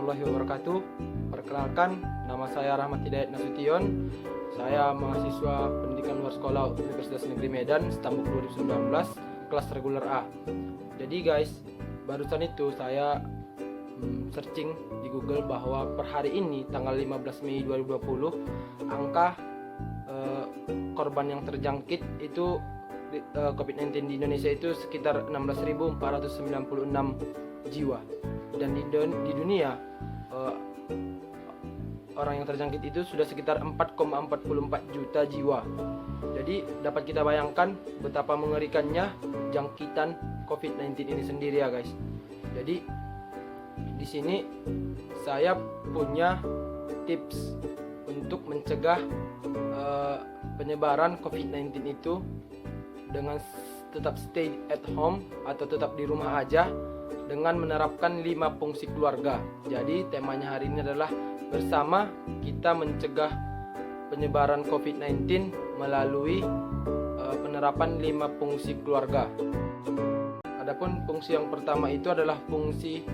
warahmatullahi wabarakatuh. Perkenalkan, nama saya Rahmat Hidayat Nasution. Saya mahasiswa pendidikan luar sekolah Universitas Negeri Medan, Stambuk 2019, kelas reguler A. Jadi guys, barusan itu saya searching di Google bahwa per hari ini tanggal 15 Mei 2020 angka korban yang terjangkit itu COVID-19 di Indonesia itu sekitar 16.496 jiwa, dan di dunia orang yang terjangkit itu sudah sekitar 4,44 juta jiwa. Jadi dapat kita bayangkan betapa mengerikannya jangkitan COVID-19 ini sendiri ya guys. Jadi di sini saya punya tips untuk mencegah penyebaran COVID-19 itu dengan tetap stay at home atau tetap di rumah aja dengan menerapkan 5 fungsi keluarga. Jadi temanya hari ini adalah bersama kita mencegah penyebaran COVID-19 melalui penerapan 5 fungsi keluarga. Adapun fungsi yang pertama itu adalah fungsi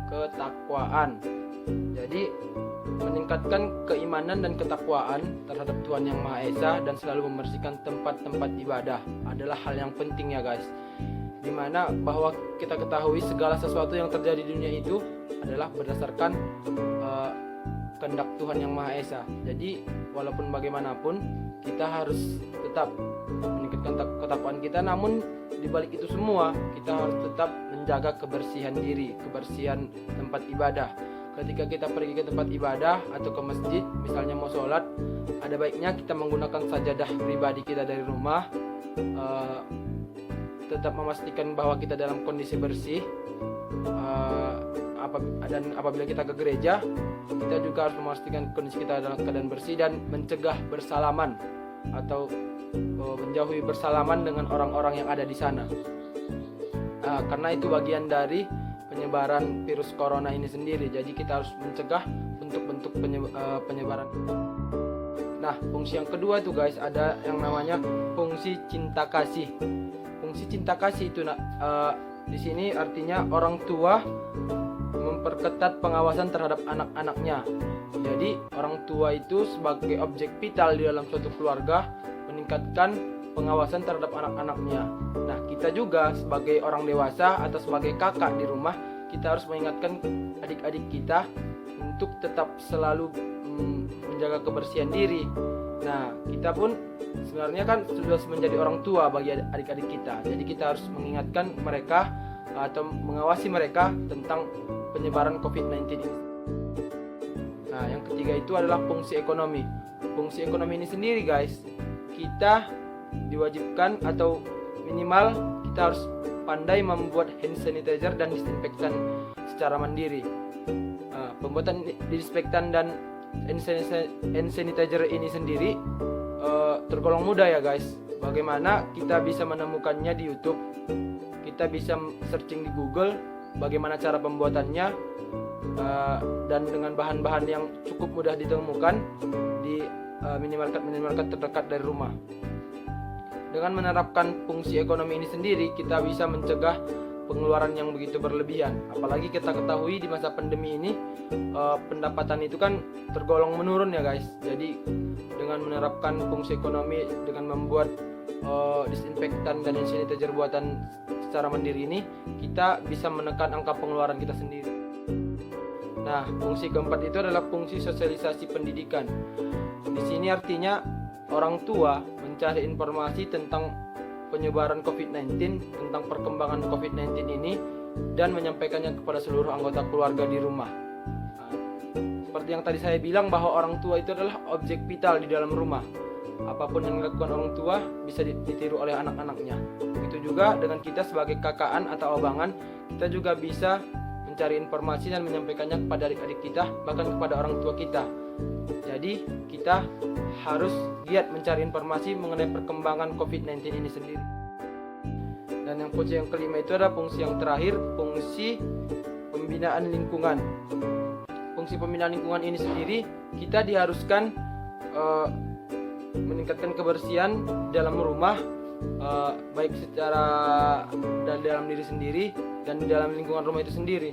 ketakwaan. Jadi meningkatkan keimanan dan ketakwaan terhadap Tuhan Yang Maha Esa dan selalu membersihkan tempat-tempat ibadah adalah hal yang penting ya guys. Dimana bahwa kita ketahui segala sesuatu yang terjadi di dunia itu adalah berdasarkan kehendak Tuhan Yang Maha Esa. Jadi walaupun bagaimanapun kita harus tetap meningkatkan ketakwaan kita, namun di balik itu semua kita harus tetap menjaga kebersihan diri, kebersihan tempat ibadah. Ketika kita pergi ke tempat ibadah atau ke masjid, misalnya mau sholat, ada baiknya kita menggunakan sajadah pribadi kita dari rumah, tetap memastikan bahwa kita dalam kondisi bersih, dan apabila kita ke gereja, kita juga harus memastikan kondisi kita dalam keadaan bersih dan mencegah bersalaman atau menjauhi bersalaman dengan orang-orang yang ada di sana, karena itu bagian dari penyebaran virus corona ini sendiri. Jadi kita harus mencegah bentuk-bentuk penyebaran. Nah, fungsi yang kedua itu guys, ada yang namanya fungsi cinta kasih. Fungsi cinta kasih itu di sini artinya orang tua memperketat pengawasan terhadap anak-anaknya. Jadi orang tua itu sebagai objek vital di dalam suatu keluarga meningkatkan pengawasan terhadap anak-anaknya. Nah, kita juga sebagai orang dewasa atau sebagai kakak di rumah, kita harus mengingatkan adik-adik kita untuk tetap selalu menjaga kebersihan diri. Nah, kita pun sebenarnya kan sudah menjadi orang tua bagi adik-adik kita. Jadi kita harus mengingatkan mereka atau mengawasi mereka tentang penyebaran COVID-19 ini. Nah, yang ketiga itu adalah fungsi ekonomi. Fungsi ekonomi ini sendiri guys, kita diwajibkan atau minimal kita harus pandai membuat hand sanitizer dan disinfektan secara mandiri. Pembuatan disinfektan dan hand sanitizer ini sendiri tergolong mudah ya guys. Bagaimana kita bisa menemukannya di YouTube, kita bisa searching di Google bagaimana cara pembuatannya, dan dengan bahan-bahan yang cukup mudah ditemukan di minimarket terdekat dari rumah. Dengan menerapkan fungsi ekonomi ini sendiri, kita bisa mencegah pengeluaran yang begitu berlebihan. Apalagi kita ketahui di masa pandemi ini pendapatan itu kan tergolong menurun ya guys. Jadi dengan menerapkan fungsi ekonomi, dengan membuat disinfektan dan hand sanitizer buatan secara mandiri ini, kita bisa menekan angka pengeluaran kita sendiri. Nah, fungsi keempat itu adalah fungsi sosialisasi pendidikan. Di sini artinya orang tua mencari informasi tentang penyebaran COVID-19, tentang perkembangan COVID-19 ini, dan menyampaikannya kepada seluruh anggota keluarga di rumah. Seperti yang tadi saya bilang bahwa orang tua itu adalah objek vital di dalam rumah. Apapun yang dilakukan orang tua bisa ditiru oleh anak-anaknya. Begitu juga dengan kita sebagai kakaan atau abangan, kita juga bisa mencari informasi dan menyampaikannya kepada adik-adik kita, bahkan kepada orang tua kita. Jadi kita harus giat mencari informasi mengenai perkembangan COVID-19 ini sendiri. Dan yang fungsi yang kelima itu adalah fungsi yang terakhir, fungsi pembinaan lingkungan. Fungsi pembinaan lingkungan ini sendiri, kita diharuskan meningkatkan kebersihan dalam rumah, baik secara dan dalam diri sendiri dan di dalam lingkungan rumah itu sendiri.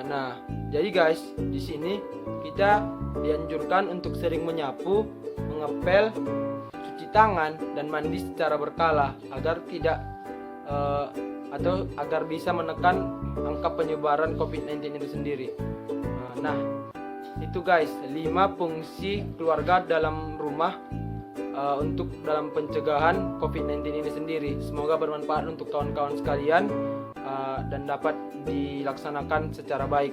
Nah, Jadi guys, di sini kita dianjurkan untuk sering menyapu, mengepel, cuci tangan dan mandi secara berkala agar tidak atau agar bisa menekan angka penyebaran COVID-19 itu sendiri. Nah, itu guys 5 fungsi keluarga dalam rumah untuk dalam pencegahan COVID-19 ini sendiri. Semoga bermanfaat untuk kawan-kawan sekalian dan dapat dilaksanakan secara baik.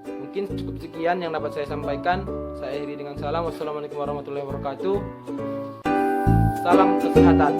Mungkin cukup sekian yang dapat saya sampaikan. Saya akhiri dengan salam. Wassalamualaikum warahmatullahi wabarakatuh. Salam kesehatan.